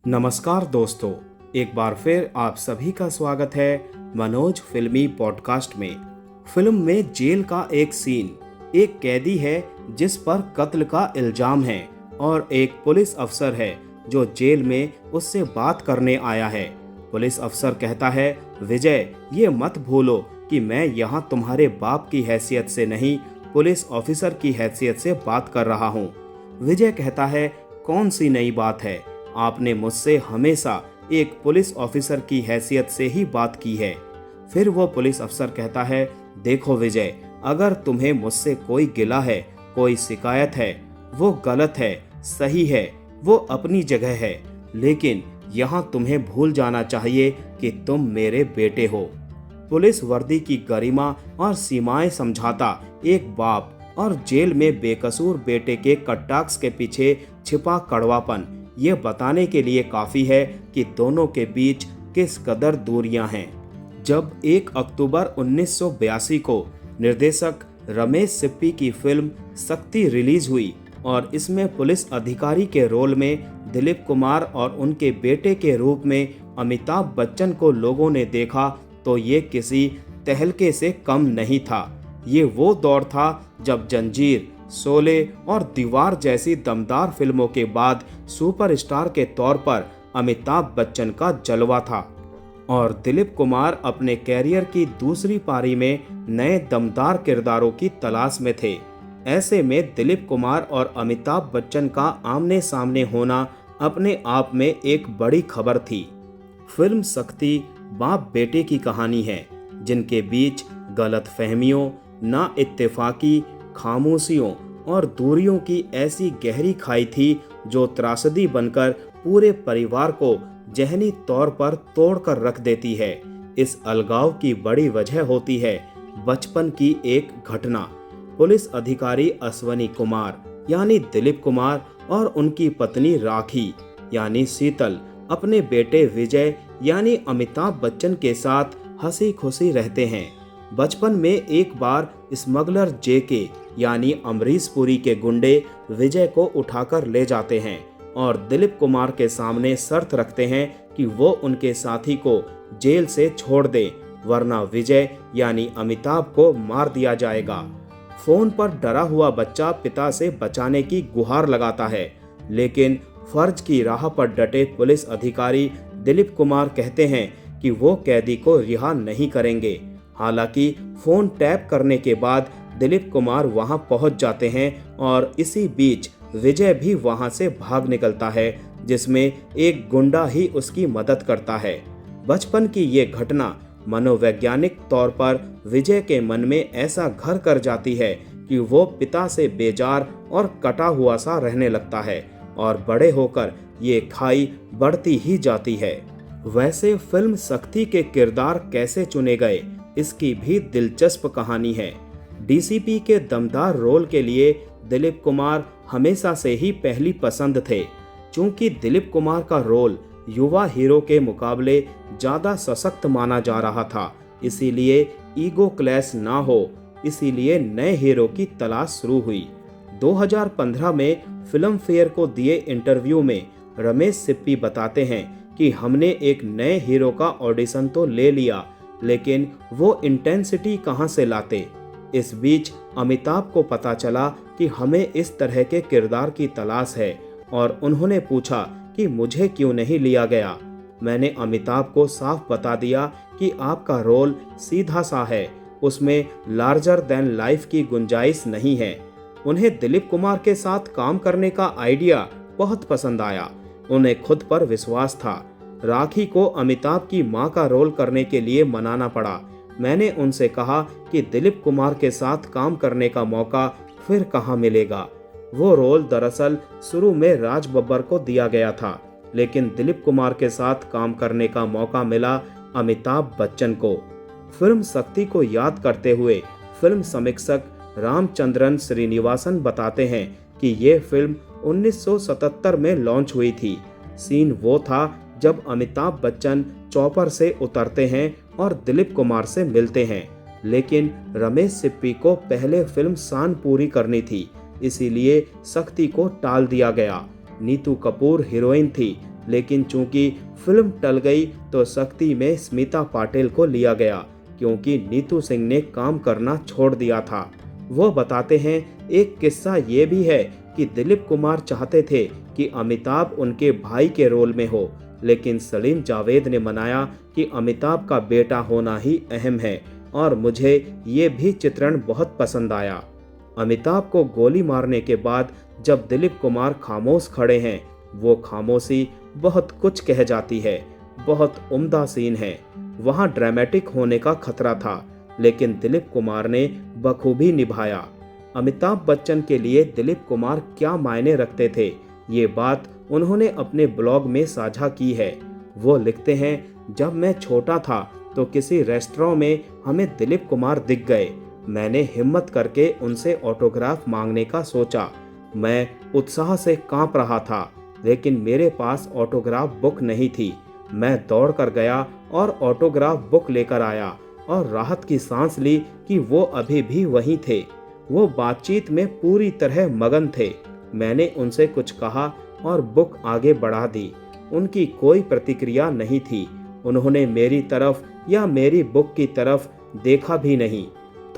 नमस्कार दोस्तों, एक बार फिर आप सभी का स्वागत है मनोज फिल्मी पॉडकास्ट में। फिल्म में जेल का एक सीन, एक कैदी है जिस पर कत्ल का इल्जाम है और एक पुलिस अफसर है जो जेल में उससे बात करने आया है। पुलिस अफसर कहता है, विजय, ये मत भूलो कि मैं यहाँ तुम्हारे बाप की हैसियत से नहीं, पुलिस ऑफिसर की हैसियत से बात कर रहा हूँ। विजय कहता है, कौन सी नई बात है? आपने मुझसे हमेशा एक पुलिस ऑफिसर की हैसियत से ही बात की है। फिर वो पुलिस अफसर कहता है, देखो विजय, अगर तुम्हें मुझसे कोई गिला है, कोई शिकायत है, वो गलत है, सही है, वो अपनी जगह है, लेकिन यहाँ तुम्हें भूल जाना चाहिए कि तुम मेरे बेटे हो। पुलिस वर्दी की गरिमा और सीमाएं समझाता एक बाप और जेल में बेकसूर बेटे के कटाक्ष के पीछे छिपा कड़वापन ये बताने के लिए काफी है कि दोनों के बीच किस कदर दूरियां हैं। जब 1 अक्टूबर 1982 को निर्देशक रमेश सिप्पी की फिल्म शक्ति रिलीज हुई और इसमें पुलिस अधिकारी के रोल में दिलीप कुमार और उनके बेटे के रूप में अमिताभ बच्चन को लोगों ने देखा, तो ये किसी तहलके से कम नहीं था। ये वो दौर था जब जंजीर, शोले और दीवार जैसी दमदार फिल्मों के बाद सुपरस्टार के तौर पर अमिताभ बच्चन का जलवा था और दिलीप कुमार अपने कैरियर की दूसरी पारी में नए दमदार किरदारों की तलाश में थे। ऐसे में दिलीप कुमार और अमिताभ बच्चन का आमने सामने होना अपने आप में एक बड़ी खबर थी। फिल्म शक्ति बाप बेटे की कहानी है, जिनके बीच गलतफहमियों, नाइत्तेफाकी, खामोशियों और दूरियों की ऐसी गहरी खाई थी जो त्रासदी बनकर पूरे परिवार को जहनी तौर पर तोड़कर रख देती है। इस अलगाव की बड़ी वजह होती है बचपन की एक घटना। पुलिस अधिकारी अश्वनी कुमार यानी दिलीप कुमार और उनकी पत्नी राखी यानी शीतल अपने बेटे विजय यानी अमिताभ बच्चन के साथ हंसी खुशी रहते हैं। बचपन में एक बार स्मगलर जेके यानी अमरीश पुरी के गुंडे विजय को उठाकर ले जाते हैं और दिलीप कुमार के सामने शर्त रखते हैं कि वो उनके साथी को जेल से छोड़ दे, वरना विजय यानी अमिताभ को मार दिया जाएगा। फोन पर डरा हुआ बच्चा पिता से बचाने की गुहार लगाता है, लेकिन फर्ज की राह पर डटे पुलिस अधिकारी दिलीप कुमार कहते हैं कि वो कैदी को रिहा नहीं करेंगे। हालांकि फोन टैप करने के बाद दिलीप कुमार वहां पहुंच जाते हैं और इसी बीच विजय भी वहां से भाग निकलता है, जिसमें एक गुंडा ही उसकी मदद करता है। बचपन की ये घटना मनोवैज्ञानिक तौर पर विजय के मन में ऐसा घर कर जाती है कि वो पिता से बेजार और कटा हुआ सा रहने लगता है और बड़े होकर ये खाई बढ़ती ही जाती है। वैसे फिल्म शक्ति के किरदार कैसे चुने गए, इसकी भी दिलचस्प कहानी है। डीसीपी के दमदार रोल के लिए दिलीप कुमार हमेशा से ही पहली पसंद थे। चूंकि दिलीप कुमार का रोल युवा हीरो के मुकाबले ज्यादा सशक्त माना जा रहा था, इसीलिए ईगो क्लैश ना हो, इसीलिए नए हीरो की तलाश शुरू हुई। 2015 में फिल्म फेयर को दिए इंटरव्यू में रमेश सिप्पी बताते हैं कि हमने एक नए हीरो का ऑडिशन तो ले लिया, लेकिन वो इंटेंसिटी कहाँ से लाते। इस बीच अमिताभ को पता चला कि हमें इस तरह के किरदार की तलाश है और उन्होंने पूछा कि मुझे क्यों नहीं लिया गया। मैंने अमिताभ को साफ बता दिया कि आपका रोल सीधा सा है, उसमें लार्जर देन लाइफ की गुंजाइश नहीं है। उन्हें दिलीप कुमार के साथ काम करने का आइडिया बहुत पसंद आया, उन्हें खुद पर विश्वास था। राखी को अमिताभ की मां का रोल करने के लिए मनाना पड़ा। मैंने उनसे कहा कि दिलीप कुमार के साथ काम करने का मौका फिर कहां मिलेगा। वो रोल दरअसल शुरू में राज बब्बर को दिया गया था, लेकिन दिलीप कुमार के साथ काम करने का मौका मिला अमिताभ बच्चन को। फिल्म शक्ति को याद करते हुए फिल्म समीक्षक रामचंद्रन श्रीनिवासन बताते हैं कि ये फिल्म 1977 में लॉन्च हुई थी। सीन वो था जब अमिताभ बच्चन चॉपर से उतरते हैं और दिलीप कुमार से मिलते हैं, लेकिन रमेश सिप्पी को पहले फिल्म शान पूरी करनी थी, इसीलिए शक्ति को टाल दिया गया। नीतू कपूर हीरोइन थी, लेकिन चूंकि फिल्म टल गई तो शक्ति में स्मिता पाटिल को लिया गया क्योंकि नीतू सिंह ने काम करना छोड़ दिया था। वो बताते हैं, एक किस्सा ये भी है कि दिलीप कुमार चाहते थे कि अमिताभ उनके भाई के रोल में हो, लेकिन सलीम जावेद ने मनाया कि अमिताभ का बेटा होना ही अहम है और मुझे ये भी चित्रण बहुत पसंद आया। अमिताभ को गोली मारने के बाद जब दिलीप कुमार खामोश खड़े हैं, वो खामोशी बहुत कुछ कह जाती है। बहुत उम्दा सीन है। वहाँ ड्रामेटिक होने का खतरा था, लेकिन दिलीप कुमार ने बखूबी निभाया। अमिताभ बच्चन के लिए दिलीप कुमार क्या मायने रखते थे, ये बात उन्होंने अपने ब्लॉग में साझा की है। वो लिखते हैं, जब मैं छोटा था तो किसी रेस्टोरेंट में हमें दिलीप कुमार दिख गए। मैंने हिम्मत करके उनसे ऑटोग्राफ मांगने का सोचा। मैं उत्साह से कांप रहा था, लेकिन मेरे पास ऑटोग्राफ बुक नहीं थी। मैं दौड़ कर गया और ऑटोग्राफ बुक लेकर आया और राहत की सांस ली कि वो अभी भी वहीं थे। वो बातचीत में पूरी तरह मगन थे। मैंने उनसे कुछ कहा और बुक आगे बढ़ा दी। उनकी कोई प्रतिक्रिया नहीं थी। उन्होंने मेरी तरफ या मेरी बुक की तरफ देखा भी नहीं।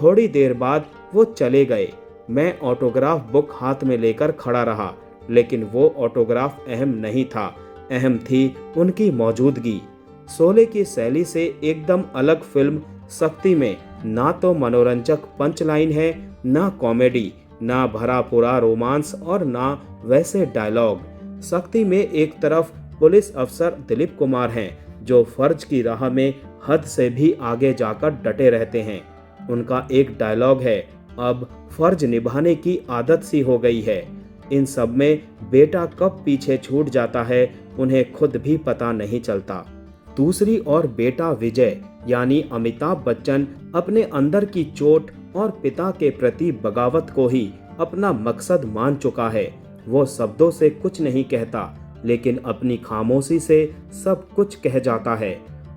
थोड़ी देर बाद वो चले गए। मैं ऑटोग्राफ बुक हाथ में लेकर खड़ा रहा, लेकिन वो ऑटोग्राफ अहम नहीं था, अहम थी उनकी मौजूदगी। शोले की शैली से एकदम अलग फिल्म शक्ति में ना तो मनोरंजक पंच लाइन है, ना कॉमेडी, ना भरा पूरा रोमांस और ना वैसे डायलॉग। शक्ति में एक तरफ पुलिस अफसर दिलीप कुमार हैं जो फर्ज की राह में हद से भी आगे जाकर डटे रहते हैं। उनका एक डायलॉग है, अब फर्ज निभाने की आदत सी हो गई है। इन सब में बेटा कब पीछे छूट जाता है उन्हें खुद भी पता नहीं चलता। दूसरी ओर बेटा विजय यानी अमिताभ बच्चन अपने अंदर की चोट और पिता के प्रति बगावत को ही अपना मकसद मान चुका है। वो शब्दों से कुछ नहीं कहता, लेकिन अपनी खामोशी से सब कुछ कह जाता है।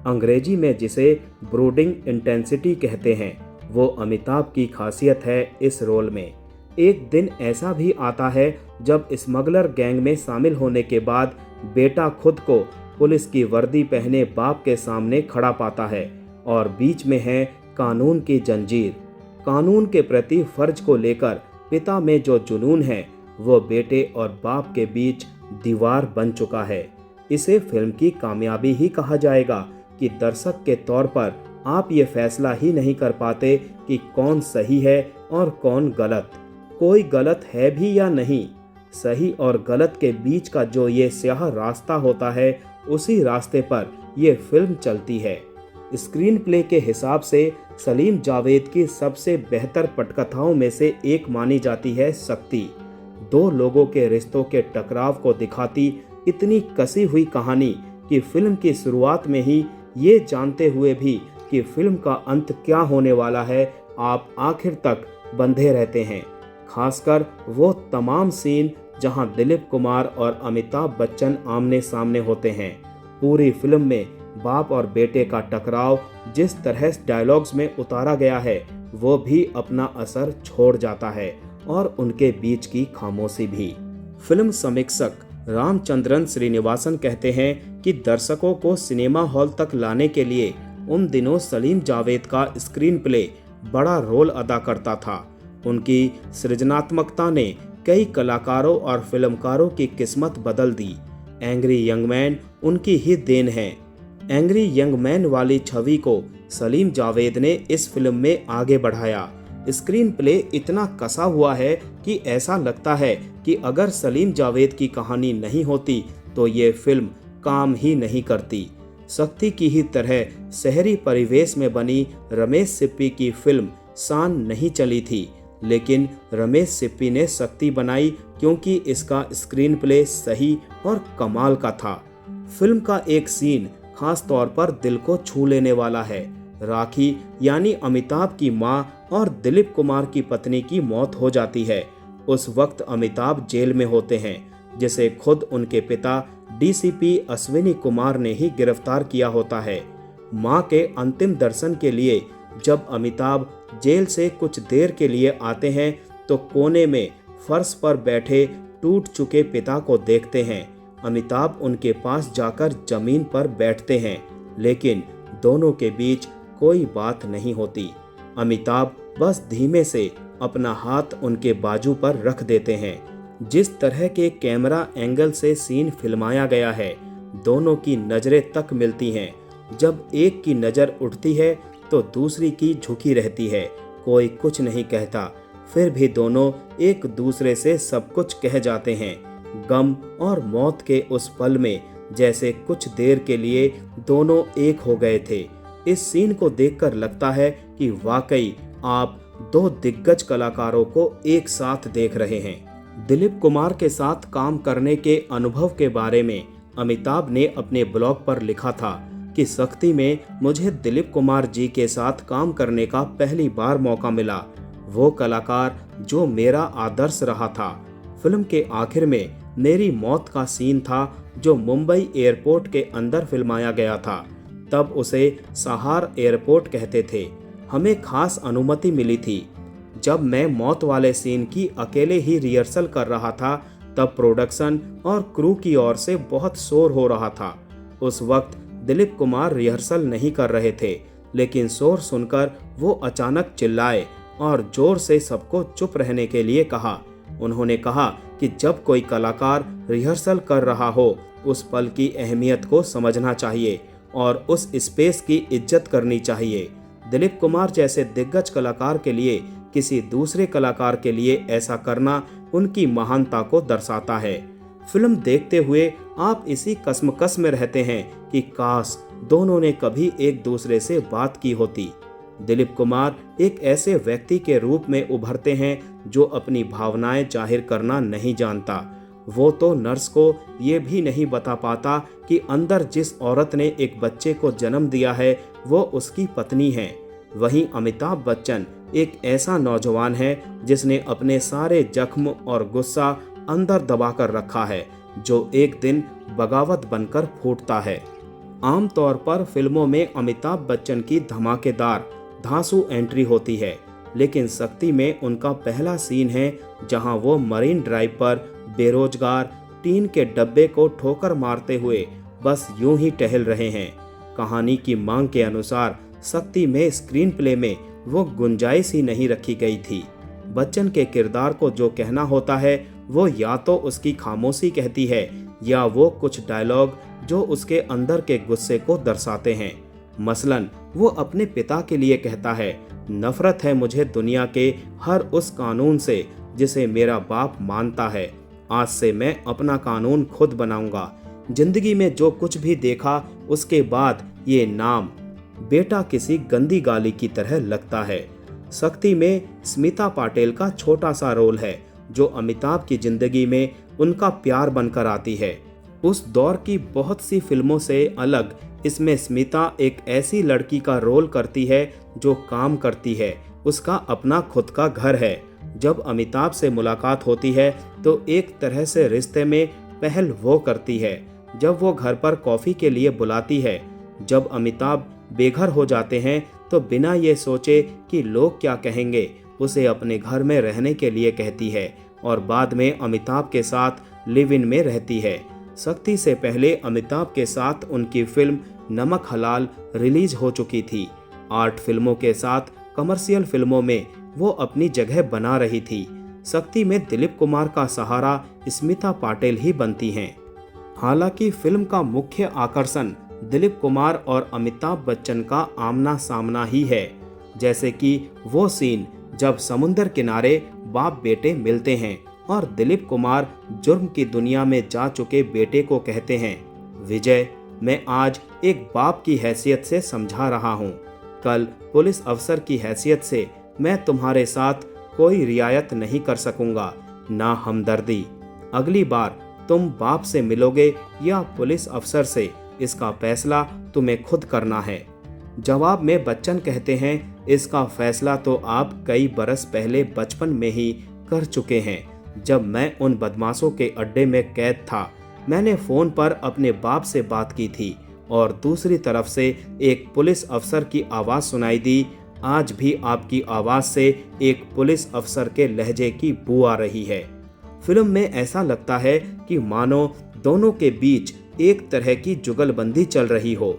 अंग्रेजी में जिसे ब्रूडिंग इंटेंसिटी कहते हैं, वो अमिताभ की खासियत है इस रोल में। एक दिन ऐसा भी आता है जब स्मगलर गैंग में शामिल होने के बाद बेटा खुद को पुलिस की वर्दी पहने बाप के सामने खड़ा पाता है और बीच में है कानून की जंजीर। कानून के प्रति फर्ज को लेकर पिता में जो जुनून है, वो बेटे और बाप के बीच दीवार बन चुका है। इसे फिल्म की कामयाबी ही कहा जाएगा कि दर्शक के तौर पर आप ये फैसला ही नहीं कर पाते कि कौन सही है और कौन गलत। कोई गलत है भी या नहीं। सही और गलत के बीच का जो ये स्याह रास्ता होता है, उसी रास्ते पर ये फिल्म चलती है। स्क्रीन प्ले के हिसाब से सलीम जावेद की सबसे बेहतर पटकथाओं में से एक मानी जाती है शक्ति। दो लोगों के रिश्तों के टकराव को दिखाती इतनी कसी हुई कहानी कि फिल्म की शुरुआत में ही ये जानते हुए भी कि फिल्म का अंत क्या होने वाला है, आप आखिर तक बंधे रहते हैं। खासकर वो तमाम सीन जहां दिलीप कुमार और अमिताभ बच्चन आमने सामने होते हैं। पूरी फिल्म में बाप और बेटे का टकराव जिस तरह डायलॉग्स में उतारा गया है, वो भी अपना असर छोड़ जाता है और उनके बीच की खामोशी भी। फिल्म समीक्षक रामचंद्रन श्रीनिवासन कहते हैं कि दर्शकों को सिनेमा हॉल तक लाने के लिए उन दिनों सलीम जावेद का स्क्रीन प्ले बड़ा रोल अदा करता था। उनकी सृजनात्मकता ने कई कलाकारों और फिल्मकारों की किस्मत बदल दी। एंग्री यंग मैन उनकी ही देन है। एंग्री यंग मैन वाली छवि को सलीम जावेद ने इस फिल्म में आगे बढ़ाया। स्क्रीन प्ले इतना कसा हुआ है कि ऐसा लगता है कि अगर सलीम जावेद की कहानी नहीं होती तो ये फिल्म काम ही नहीं करती। शक्ति की ही तरह शहरी परिवेश में बनी रमेश सिप्पी की फिल्म शान नहीं चली थी, लेकिन रमेश सिप्पी ने शक्ति बनाई क्योंकि इसका स्क्रीन प्ले सही और कमाल का था। फिल्म का एक सीन खास तौर पर दिल को छू लेने वाला है। राखी यानी अमिताभ की मां और दिलीप कुमार की पत्नी की मौत हो जाती है। उस वक्त अमिताभ जेल में होते हैं, जिसे खुद उनके पिता डीसीपी अश्विनी कुमार ने ही गिरफ्तार किया होता है। मां के अंतिम दर्शन के लिए जब अमिताभ जेल से कुछ देर के लिए आते हैं तो कोने में फर्श पर बैठे टूट चुके पिता को देखते हैं। अमिताभ उनके पास जाकर जमीन पर बैठते हैं, लेकिन दोनों के बीच कोई बात नहीं होती। अमिताभ बस धीमे से अपना हाथ उनके बाजू पर रख देते हैं। जिस तरह के कैमरा एंगल से सीन फिल्माया गया है, दोनों की नजरें तक मिलती हैं। जब एक की नज़र उठती है तो दूसरी की झुकी रहती है। कोई कुछ नहीं कहता, फिर भी दोनों एक दूसरे से सब कुछ कह जाते हैं। गम और मौत के उस पल में जैसे कुछ देर के लिए दोनों एक हो गए थे। इस सीन को देखकर लगता है कि वाकई आप दो दिग्गज कलाकारों को एक साथ देख रहे हैं। दिलीप कुमार के साथ काम करने के अनुभव के बारे में अमिताभ ने अपने ब्लॉग पर लिखा था कि सख्ती में मुझे दिलीप कुमार जी के साथ काम करने का पहली बार मौका मिला। वो कलाकार जो मेरा आदर्श रहा था। फिल्म के आखिर में मेरी मौत का सीन था जो मुंबई एयरपोर्ट के अंदर फिल्माया गया था। तब उसे सहार एयरपोर्ट कहते थे। हमें खास अनुमति मिली थी। जब मैं मौत वाले सीन की अकेले ही रिहर्सल कर रहा था, तब प्रोडक्शन और क्रू की ओर से बहुत शोर हो रहा था। उस वक्त दिलीप कुमार रिहर्सल नहीं कर रहे थे, लेकिन शोर सुनकर वो अचानक चिल्लाए और जोर से सबको चुप रहने के लिए कहा। उन्होंने कहा कि जब कोई कलाकार रिहर्सल कर रहा हो, उस पल की अहमियत को समझना चाहिए और उस स्पेस की इज्जत करनी चाहिए। दिलीप कुमार जैसे दिग्गज कलाकार के लिए किसी दूसरे कलाकार के लिए ऐसा करना उनकी महानता को दर्शाता है। फिल्म देखते हुए आप इसी कश्मकश में रहते हैं कि काश दोनों ने कभी एक दूसरे से बात की होती। दिलीप कुमार एक ऐसे व्यक्ति के रूप में उभरते हैं जो अपनी भावनाएं जाहिर करना नहीं जानता। वो तो नर्स को ये भी नहीं बता पाता कि अंदर जिस औरत ने एक बच्चे को जन्म दिया है वो उसकी पत्नी है। वहीं अमिताभ बच्चन एक ऐसा नौजवान है जिसने अपने सारे जख्म और गुस्सा अंदर दबाकर रखा है, जो एक दिन बगावत बनकर फूटता है। आमतौर पर फिल्मों में अमिताभ बच्चन की धमाकेदार धांसू एंट्री होती है, लेकिन सख्ती में उनका पहला सीन है जहां वो मरीन ड्राइव पर बेरोजगार टीन के डब्बे को ठोकर मारते हुए बस यूं ही टहल रहे हैं। कहानी की मांग के अनुसार सख्ती में स्क्रीन प्ले में वो गुंजाइश ही नहीं रखी गई थी। बच्चन के किरदार को जो कहना होता है वो या तो उसकी खामोशी कहती है या वो कुछ डायलॉग जो उसके अंदर के गुस्से को दर्शाते हैं। मसलन वो अपने पिता के लिए कहता है, नफरत है मुझे दुनिया के हर उस कानून से जिसे मेरा बाप मानता है। आज से मैं अपना कानून खुद बनाऊंगा। जिंदगी में जो कुछ भी देखा उसके बाद ये नाम बेटा किसी गंदी गाली की तरह लगता है। सख्ती में स्मिता पाटिल का छोटा सा रोल है जो अमिताभ की जिंदगी में उनका प्यार बनकर आती है। उस दौर की बहुत सी फिल्मों से अलग इसमें स्मिता एक ऐसी लड़की का रोल करती है जो काम करती है, उसका अपना खुद का घर है। जब अमिताभ से मुलाकात होती है तो एक तरह से रिश्ते में पहल वो करती है। जब वो घर पर कॉफ़ी के लिए बुलाती है, जब अमिताभ बेघर हो जाते हैं तो बिना ये सोचे कि लोग क्या कहेंगे उसे अपने घर में रहने के लिए कहती है और बाद में अमिताभ के साथ लिव इन में रहती है। सख्ती से पहले अमिताभ के साथ उनकी फिल्म नमक हलाल रिलीज हो चुकी थी। आर्ट फिल्मों के साथ कमर्शियल फिल्मों में वो अपनी जगह बना रही थी। सख्ती में दिलीप कुमार का सहारा स्मिता पाटिल ही बनती हैं। हालांकि फिल्म का मुख्य आकर्षण दिलीप कुमार और अमिताभ बच्चन का आमना सामना ही है, जैसे कि वो सीन जब समुंदर किनारे बाप बेटे मिलते हैं और दिलीप कुमार जुर्म की दुनिया में जा चुके बेटे को कहते हैं, विजय, मैं आज एक बाप की हैसियत से समझा रहा हूँ, कल पुलिस अफसर की हैसियत से मैं तुम्हारे साथ कोई रियायत नहीं कर सकूंगा, ना हमदर्दी। अगली बार तुम बाप से मिलोगे या पुलिस अफसर से, इसका फैसला तुम्हें खुद करना है। जवाब में बच्चन कहते हैं, इसका फैसला तो आप कई बरस पहले बचपन में ही कर चुके हैं। जब मैं उन बदमाशों के अड्डे में कैद था, मैंने फ़ोन पर अपने बाप से बात की थी और दूसरी तरफ से एक पुलिस अफसर की आवाज़ सुनाई दी। आज भी आपकी आवाज़ से एक पुलिस अफसर के लहजे की बू आ रही है। फिल्म में ऐसा लगता है कि मानो दोनों के बीच एक तरह की जुगलबंदी चल रही हो।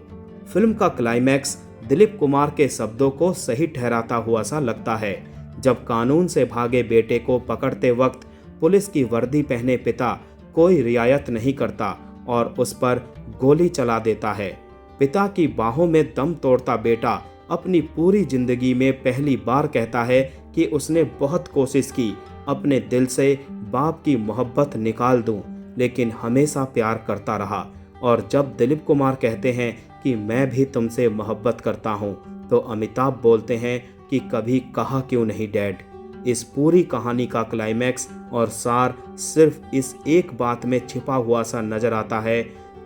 फिल्म का क्लाइमैक्स दिलीप कुमार के शब्दों को सही ठहराता हुआ सा लगता है, जब कानून से भागे बेटे को पकड़ते वक्त पुलिस की वर्दी पहने पिता कोई रियायत नहीं करता और उस पर गोली चला देता है। पिता की बाहों में दम तोड़ता बेटा अपनी पूरी जिंदगी में पहली बार कहता है कि उसने बहुत कोशिश की अपने दिल से बाप की मोहब्बत निकाल दूं, लेकिन हमेशा प्यार करता रहा। और जब दिलीप कुमार कहते हैं कि मैं भी तुमसे मोहब्बत करता हूं, तो अमिताभ बोलते हैं कि कभी कहा क्यों नहीं डैड। इस पूरी कहानी का क्लाइमैक्स और सार सिर्फ इस एक बात में छिपा हुआ सा नजर आता है,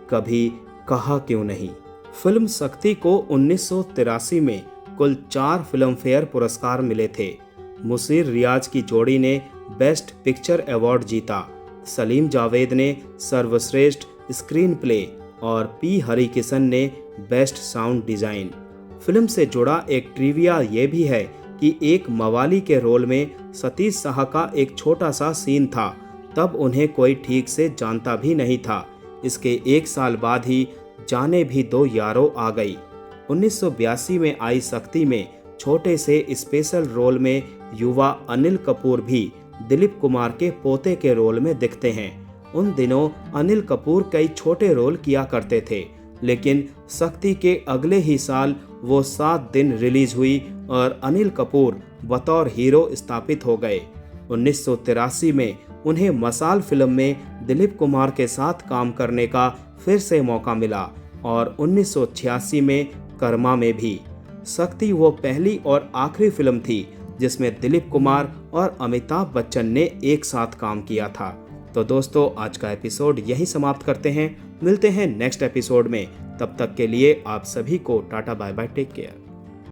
कभी कहा क्यों नहीं। फिल्म शक्ति को 1983 में कुल 4 फिल्म फेयर पुरस्कार मिले थे। मुशीर रियाज की जोड़ी ने बेस्ट पिक्चर अवार्ड जीता। सलीम जावेद ने सर्वश्रेष्ठ स्क्रीन प्ले और पी हरिकिशन ने बेस्ट साउंड डिजाइन। फिल्म से जुड़ा एक ट्रिविया ये भी है कि एक मवाली के रोल में सतीश शाह का एक छोटा सा सीन था, तब उन्हें कोई ठीक से जानता भी नहीं था। इसके 1 साल बाद ही जाने भी दो यारो आ गई। 1982 में आई शक्ति में छोटे से स्पेशल रोल में युवा अनिल कपूर भी दिलीप कुमार के पोते के रोल में दिखते हैं। उन दिनों अनिल कपूर कई छोटे रोल किया करते थे, लेकिन शक्ति के अगले ही साल वो 7 दिन रिलीज हुई और अनिल कपूर बतौर हीरो स्थापित हो गए। 1983 में उन्हें मसाल फिल्म में दिलीप कुमार के साथ काम करने का फिर से मौका मिला और 1986 में कर्मा में भी। शक्ति वो पहली और आखिरी फिल्म थी जिसमें दिलीप कुमार और अमिताभ बच्चन ने एक साथ काम किया था। तो दोस्तों, आज का एपिसोड यहीं समाप्त करते हैं। मिलते हैं नेक्स्ट एपिसोड में। तब तक के लिए आप सभी को tata bye bye, take care.